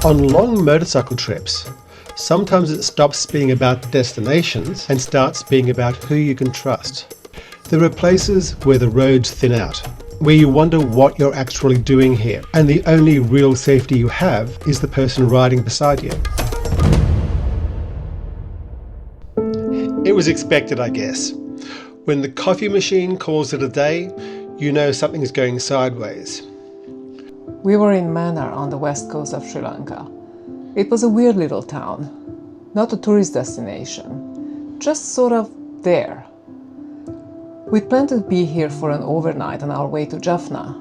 On long motorcycle trips, sometimes it stops being about the destinations and starts being about who you can trust. There are places where the roads thin out, where you wonder what you're actually doing here, and the only real safety you have is the person riding beside you. It was expected, I guess. When the coffee machine calls it a day, you know something is going sideways. We were in Mannar on the west coast of Sri Lanka. It was a weird little town, not a tourist destination, just sort of there. We planned to be here for an overnight on our way to Jaffna.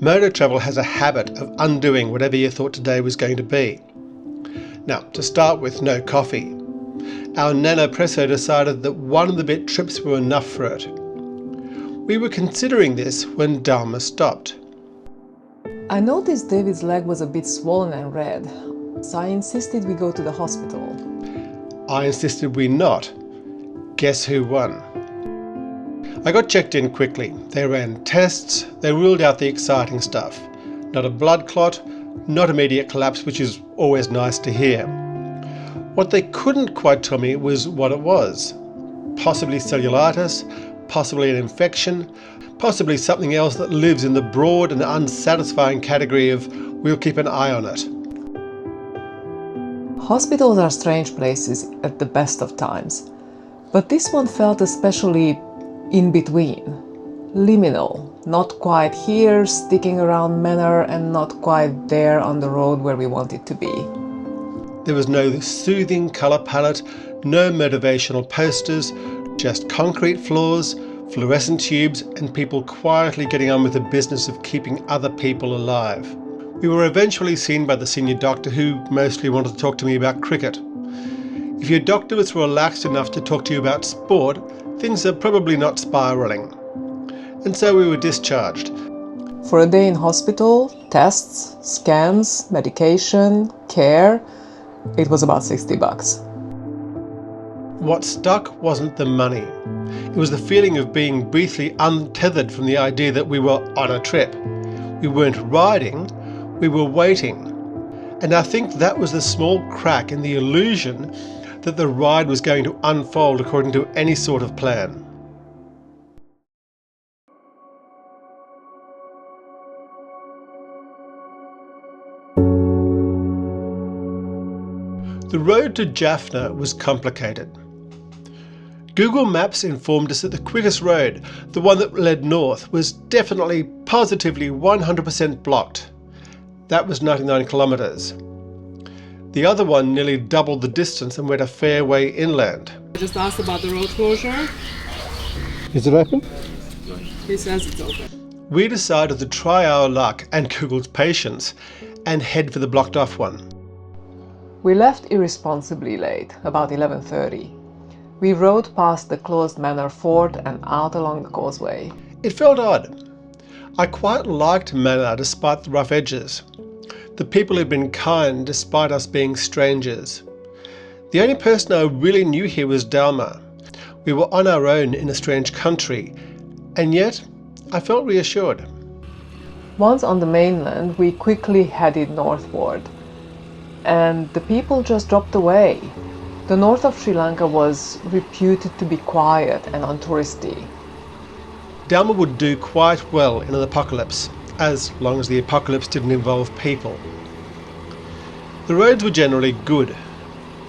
Motor travel has a habit of undoing whatever you thought today was going to be. Now, to start with, no coffee. Our nano presso decided that one of the bit trips were enough for it. We were considering this when Dharma stopped. I noticed David's leg was a bit swollen and red, so I insisted we go to the hospital. I insisted we not. Guess who won? I got checked in quickly. They ran tests, they ruled out the exciting stuff. Not a blood clot, not immediate collapse, which is always nice to hear. What they couldn't quite tell me was what it was. Possibly cellulitis, possibly an infection, possibly something else that lives in the broad and unsatisfying category of we'll keep an eye on it. Hospitals are strange places at the best of times, but this one felt especially in between, liminal, not quite here, sticking around Mannar, and not quite there on the road where we wanted to be. There was no soothing colour palette, no motivational posters, just concrete floors, fluorescent tubes, and people quietly getting on with the business of keeping other people alive. We were eventually seen by the senior doctor, who mostly wanted to talk to me about cricket. If your doctor was relaxed enough to talk to you about sport, things are probably not spiralling. And so we were discharged. For a day in hospital, tests, scans, medication, care, it was about $60. What stuck wasn't the money. It was the feeling of being briefly untethered from the idea that we were on a trip. We weren't riding, we were waiting. And I think that was the small crack in the illusion that the ride was going to unfold according to any sort of plan. The road to Jaffna was complicated. Google Maps informed us that the quickest road, the one that led north, was definitely, positively 100% blocked. That was 99 kilometres. The other one nearly doubled the distance and went a fair way inland. I just asked about the road closure. Is it open? He says it's open. We decided to try our luck and Google's patience and head for the blocked off one. We left irresponsibly late, about 11:30. We rode past the closed Mannar fort and out along the causeway. It felt odd. I quite liked Mannar despite the rough edges. The people had been kind despite us being strangers. The only person I really knew here was Dharma. We were on our own in a strange country, and yet I felt reassured. Once on the mainland, we quickly headed northward, and the people just dropped away. The north of Sri Lanka was reputed to be quiet and untouristy. Dharma would do quite well in an apocalypse, as long as the apocalypse didn't involve people. The roads were generally good.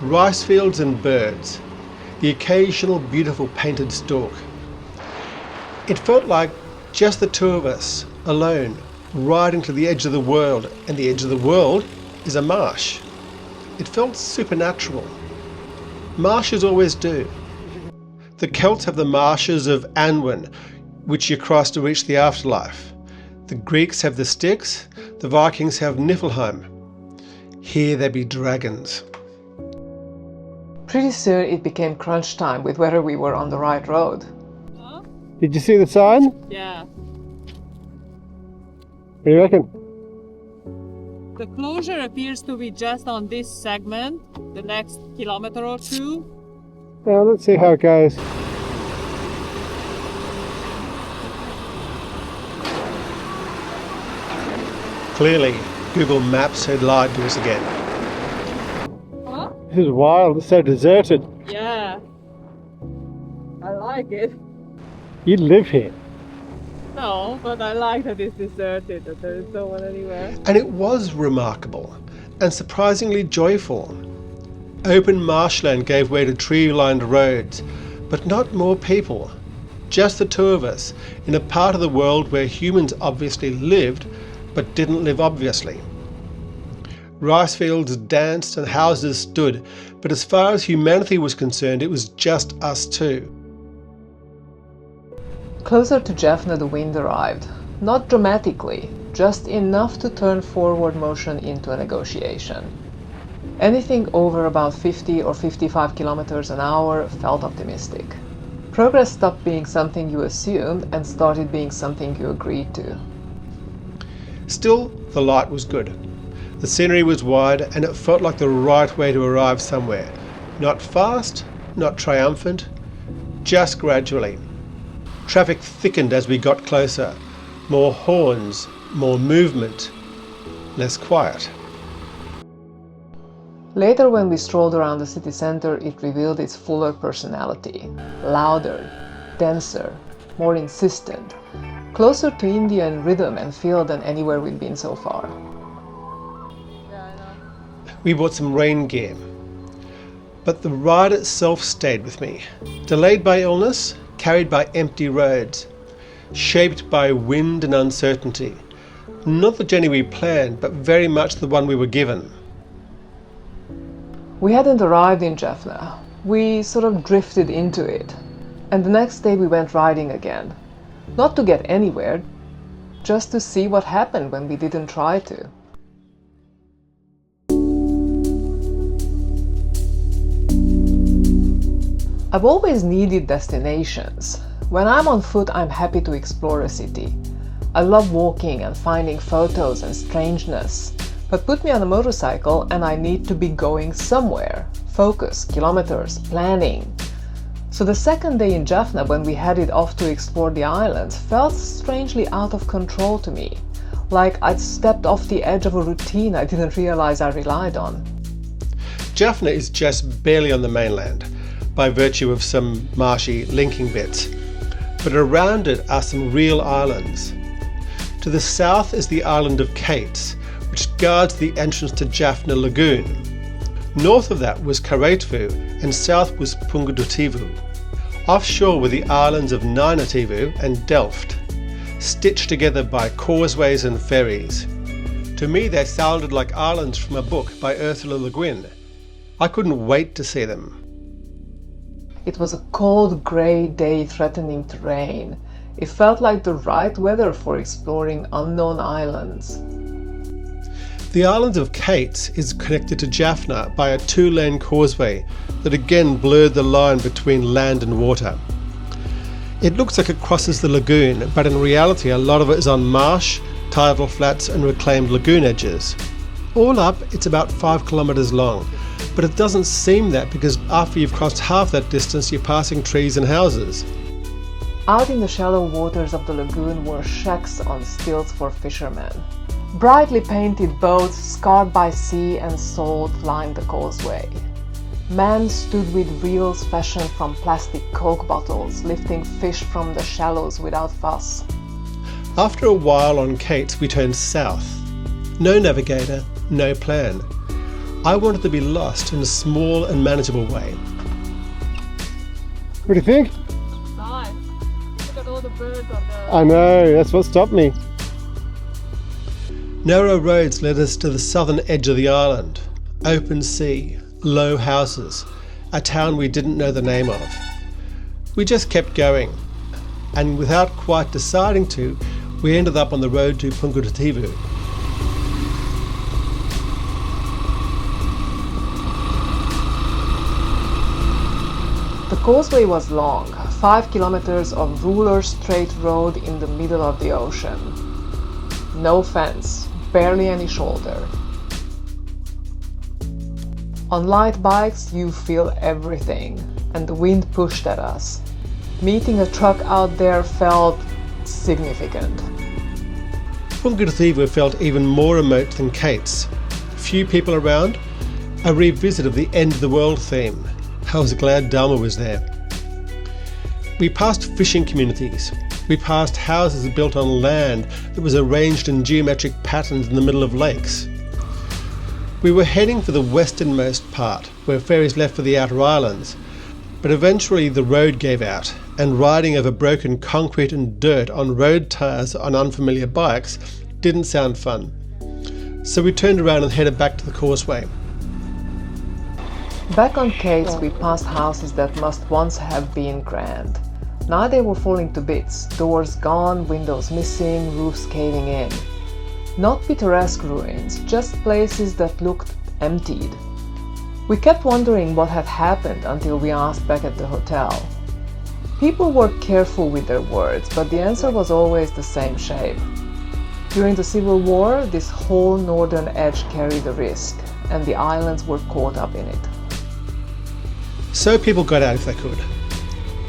Rice fields and birds. The occasional beautiful painted stalk. It felt like just the two of us, alone, riding to the edge of the world, and the edge of the world is a marsh. It felt supernatural. Marshes always do. The Celts have the marshes of Anwen, which you cross to reach the afterlife. The Greeks have the Styx, the Vikings have Niflheim. Here there be dragons. Pretty soon it became crunch time with whether we were on the right road. Huh? Did you see the sign? Yeah. What do you reckon? The closure appears to be just on this segment, the next kilometer or two. Well, let's see how it goes. Clearly, Google Maps had lied to us again. Huh? This is wild, it's so deserted. Yeah. I like it. You live here. No, but I like that it's deserted, that there is no one anywhere. And it was remarkable and surprisingly joyful. Open marshland gave way to tree-lined roads, but not more people. Just the two of us, in a part of the world where humans obviously lived, but didn't live obviously. Rice fields danced and houses stood, but as far as humanity was concerned, it was just us two. Closer to Jaffna, the wind arrived. Not dramatically, just enough to turn forward motion into a negotiation. Anything over about 50 or 55 kilometers an hour felt optimistic. Progress stopped being something you assumed and started being something you agreed to. Still, the light was good. The scenery was wide and it felt like the right way to arrive somewhere. Not fast, not triumphant, just gradually. Traffic thickened as we got closer. More horns, more movement, less quiet. Later, when we strolled around the city center, it revealed its fuller personality. Louder, denser, more insistent. Closer to Indian rhythm and feel than anywhere we'd been so far. Yeah, I know. We bought some rain gear. But the ride itself stayed with me. Delayed by illness, carried by empty roads, shaped by wind and uncertainty. Not the journey we planned, but very much the one we were given. We hadn't arrived in Jaffna. We sort of drifted into it. And the next day we went riding again. Not to get anywhere, just to see what happened when we didn't try to. I've always needed destinations. When I'm on foot, I'm happy to explore a city. I love walking and finding photos and strangeness. But put me on a motorcycle and I need to be going somewhere. Focus, kilometers, planning. So the second day in Jaffna, when we headed off to explore the islands, felt strangely out of control to me. Like I'd stepped off the edge of a routine I didn't realize I relied on. Jaffna is just barely on the mainland, by virtue of some marshy linking bits. But around it are some real islands. To the south is the island of Cates, which guards the entrance to Jaffna Lagoon. North of that was Kareitvu and south was Pungudutivu. Offshore were the islands of Nainativu and Delft, stitched together by causeways and ferries. To me they sounded like islands from a book by Ursula Le Guin. I couldn't wait to see them. It was a cold, grey day threatening to rain. It felt like the right weather for exploring unknown islands. The island of Cates is connected to Jaffna by a two-lane causeway that again blurred the line between land and water. It looks like it crosses the lagoon, but in reality a lot of it is on marsh, tidal flats and reclaimed lagoon edges. All up, it's about 5 kilometres long, but it doesn't seem that because after you've crossed half that distance you're passing trees and houses. Out in the shallow waters of the lagoon were shacks on stilts for fishermen. Brightly painted boats, scarred by sea and salt, lined the causeway. Men stood with reels fashioned from plastic Coke bottles, lifting fish from the shallows without fuss. After a while on Cates we turned south. No navigator, no plan. I wanted to be lost in a small and manageable way. What do you think? Nice. Look at all the birds on the... I know, that's what stopped me. Narrow roads led us to the southern edge of the island. Open sea, low houses, a town we didn't know the name of. We just kept going, and without quite deciding to, we ended up on the road to Pungudutivu. The causeway was long, 5 kilometers of ruler straight road in the middle of the ocean. No fence, barely any shoulder. On light bikes you feel everything, and the wind pushed at us. Meeting a truck out there felt significant. Pungudutivu felt even more remote than Kate's. Few people around, a revisit of the end of the world theme. I was glad Dharma was there. We passed fishing communities. We passed houses built on land that was arranged in geometric patterns in the middle of lakes. We were heading for the westernmost part, where ferries left for the outer islands, but eventually the road gave out, and riding over broken concrete and dirt on road tyres on unfamiliar bikes didn't sound fun. So we turned around and headed back to the causeway. Back on Kate's, we passed houses that must once have been grand. Now they were falling to bits, doors gone, windows missing, roofs caving in. Not picturesque ruins, just places that looked emptied. We kept wondering what had happened until we asked back at the hotel. People were careful with their words, but the answer was always the same shape. During the Civil War, this whole northern edge carried a risk, and the islands were caught up in it. So people got out if they could.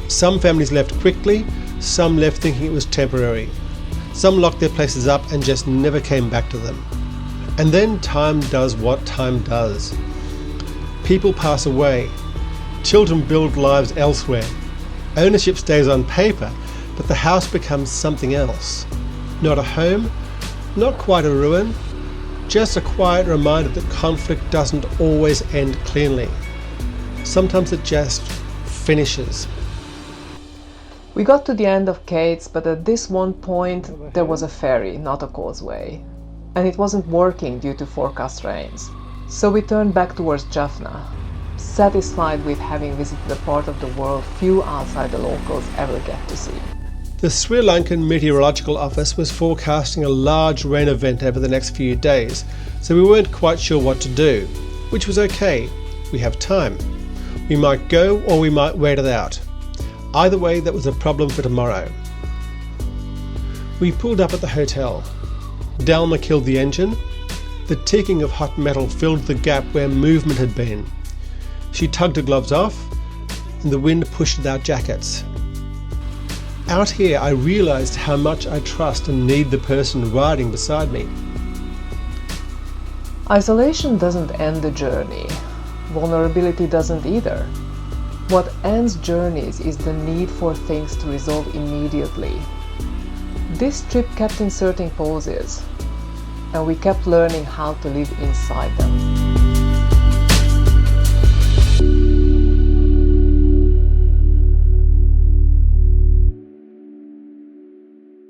Some families left quickly, some left thinking it was temporary. Some locked their places up and just never came back to them. And then time does what time does. People pass away. Children build lives elsewhere. Ownership stays on paper, but the house becomes something else. Not a home, not quite a ruin, just a quiet reminder that conflict doesn't always end cleanly. Sometimes it just finishes. We got to the end of Kate's, but at this one point there was a ferry, not a causeway. And it wasn't working due to forecast rains. So we turned back towards Jaffna, satisfied with having visited a part of the world few outside the locals ever get to see. The Sri Lankan Meteorological Office was forecasting a large rain event over the next few days, so we weren't quite sure what to do, which was okay. We have time. We might go or we might wait it out. Either way, that was a problem for tomorrow. We pulled up at the hotel. Dalma killed the engine. The ticking of hot metal filled the gap where movement had been. She tugged her gloves off, and the wind pushed at our jackets. Out here, I realised how much I trust and need the person riding beside me. Isolation doesn't end the journey. Vulnerability doesn't either. What ends journeys is the need for things to resolve immediately. This trip kept inserting pauses, and we kept learning how to live inside them.